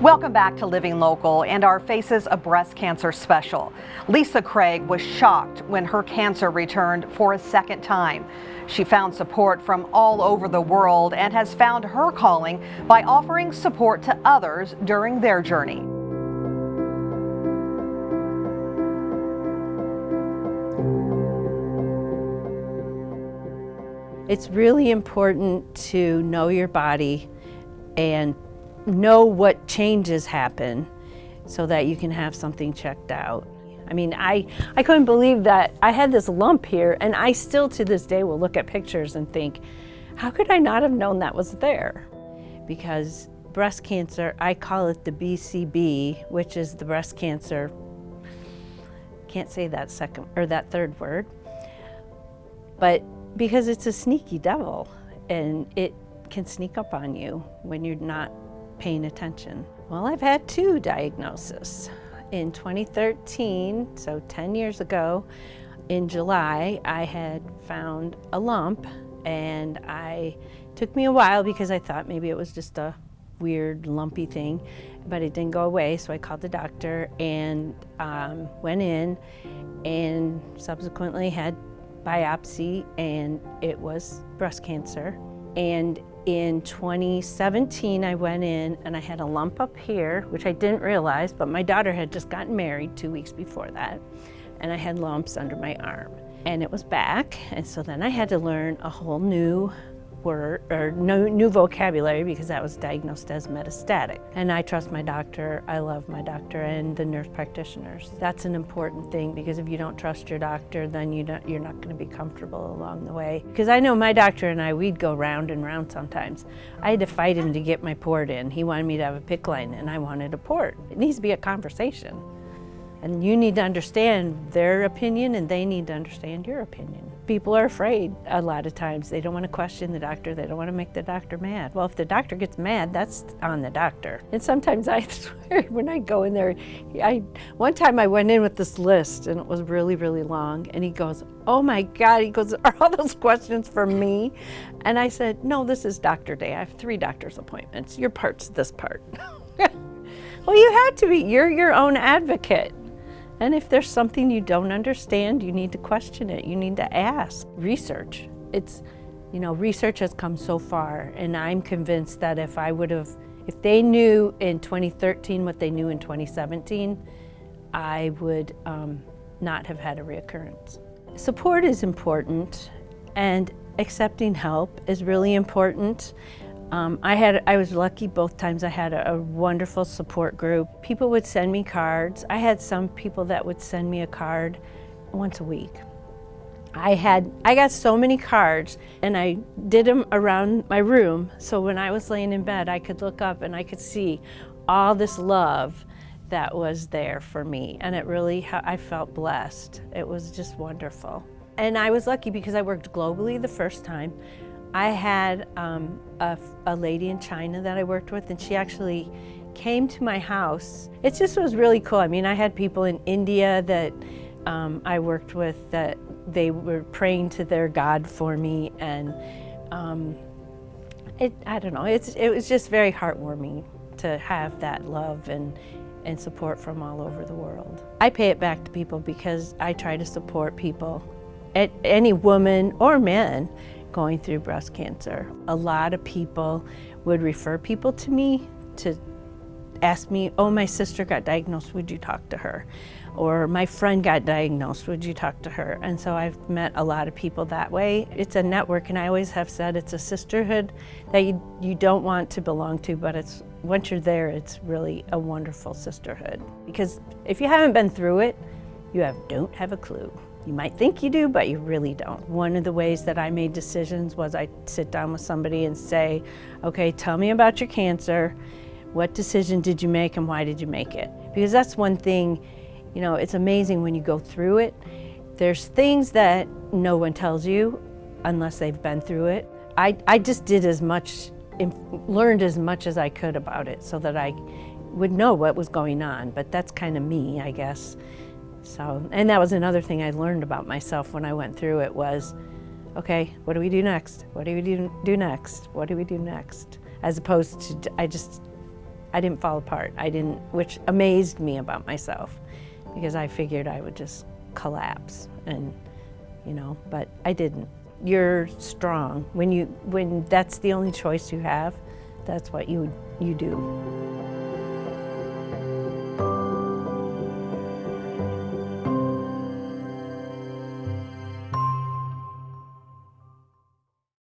Welcome back to Living Local and our Faces of Breast Cancer special. Lisa Craig was shocked when her cancer returned for a second time. She found support from all over the world and has found her calling by offering support to others during their journey. It's really important to know your body and know what changes happen so that you can have something checked out. I mean, I couldn't believe that I had this lump here, and I still to this day will look at pictures and think, how could I not have known that was there? Because breast cancer, I call it the BCB, which is the breast cancer, can't say that second or that third word, but because it's a sneaky devil and it can sneak up on you when you're not paying attention. Well, I've had 2 diagnoses. In 2013, so 10 years ago, in July, I had found a lump, and took me a while because I thought maybe it was just a weird lumpy thing, but it didn't go away, so I called the doctor and went in and subsequently had biopsy, and it was breast cancer. And in 2017, I went in and I had a lump up here, which I didn't realize, but my daughter had just gotten married 2 weeks before that, and I had lumps under my arm. And it was back, and so then I had to learn a whole new word, or new vocabulary, because that was diagnosed as metastatic. And I trust my doctor, I love my doctor and the nurse practitioners. That's an important thing, because if you don't trust your doctor, then you're not going to be comfortable along the way. Because I know my doctor and we'd go round and round sometimes. I had to fight him to get my port in. He wanted me to have a PICC line, and I wanted a port. It needs to be a conversation. And you need to understand their opinion, and they need to understand your opinion. People are afraid a lot of times. They don't want to question the doctor. They don't want to make the doctor mad. Well, if the doctor gets mad, that's on the doctor. And sometimes I swear when I go in there, one time I went in with this list, and it was really, really long, and he goes, oh my God, he goes, are all those questions for me? And I said, no, this is doctor day. I have 3 doctor's appointments. Your part's this part. Well, you had to be. You're your own advocate. And if there's something you don't understand, you need to question it. You need to ask. Research. Research has come so far, and I'm convinced that if they knew in 2013 what they knew in 2017, I would not have had a reoccurrence. Support is important, and accepting help is really important. I was lucky both times. I had a wonderful support group. People would send me cards. I had some people that would send me a card once a week. I got so many cards, and I did them around my room, so when I was laying in bed, I could look up and I could see all this love that was there for me, and I felt blessed. It was just wonderful. And I was lucky because I worked globally the first time. I had a lady in China that I worked with, and she actually came to my house. It just was really cool. I mean, I had people in India that I worked with that they were praying to their God for me, and I don't know, it was just very heartwarming to have that love and support from all over the world. I pay it back to people because I try to support people, any woman or man, going through breast cancer. A lot of people would refer people to me to ask me, oh, my sister got diagnosed, would you talk to her? Or my friend got diagnosed, would you talk to her? And so I've met a lot of people that way. It's a network, and I always have said it's a sisterhood that you don't want to belong to, but once you're there, it's really a wonderful sisterhood. Because if you haven't been through it, you don't have a clue. You might think you do, but you really don't. One of the ways that I made decisions was I sit down with somebody and say, okay, tell me about your cancer. What decision did you make, and why did you make it? Because that's one thing, it's amazing when you go through it. There's things that no one tells you unless they've been through it. I just did learned as much as I could about it so that I would know what was going on, but that's kind of me, I guess. So, and that was another thing I learned about myself when I went through it was, okay, what do we do next? What do we do next? What do we do next? As opposed to, I just I didn't fall apart. Which amazed me about myself, because I figured I would just collapse, and but I didn't. You're strong when that's the only choice you have. That's what you do.